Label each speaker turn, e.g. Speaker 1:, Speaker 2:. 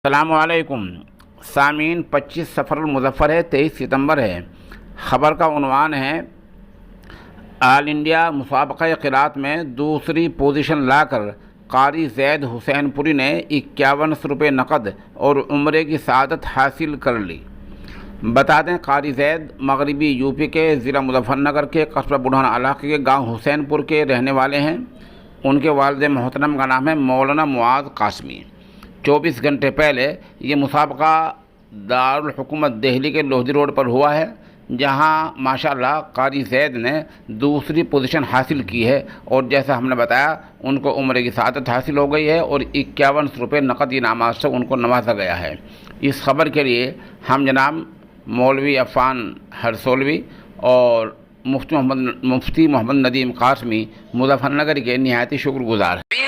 Speaker 1: السلام علیکم سامعین، 25 سفر المظفر ہے، 23 ستمبر ہے۔ خبر کا عنوان ہے آل انڈیا مسابقہ قرأت میں دوسری پوزیشن لا کر قاری زید حسین پوری نے 5100 روپے نقد اور عمرے کی سعادت حاصل کر لی۔ بتا دیں، قاری زید مغربی یو پی کے ضلع مظفر نگر کے قصبہ بڑھان علاقے کے گاؤں حسین پور کے رہنے والے ہیں۔ ان کے والد محترم کا نام ہے مولانا معاذ قاسمی۔ 24 گھنٹے پہلے یہ مسابقہ دارالحکومت دہلی کے لودھی روڈ پر ہوا ہے، جہاں ماشاءاللہ قاری زید نے دوسری پوزیشن حاصل کی ہے، اور جیسا ہم نے بتایا ان کو عمرے کی سعادت حاصل ہو گئی ہے اور 5100 روپے نقد انعامات سے ان کو نوازا گیا ہے۔ اس خبر کے لیے ہم جناب مولوی عفان ہرسولوی اور مفتی محمد ندیم قاسمی مظفر نگر کے نہایت شکر گزار ہیں۔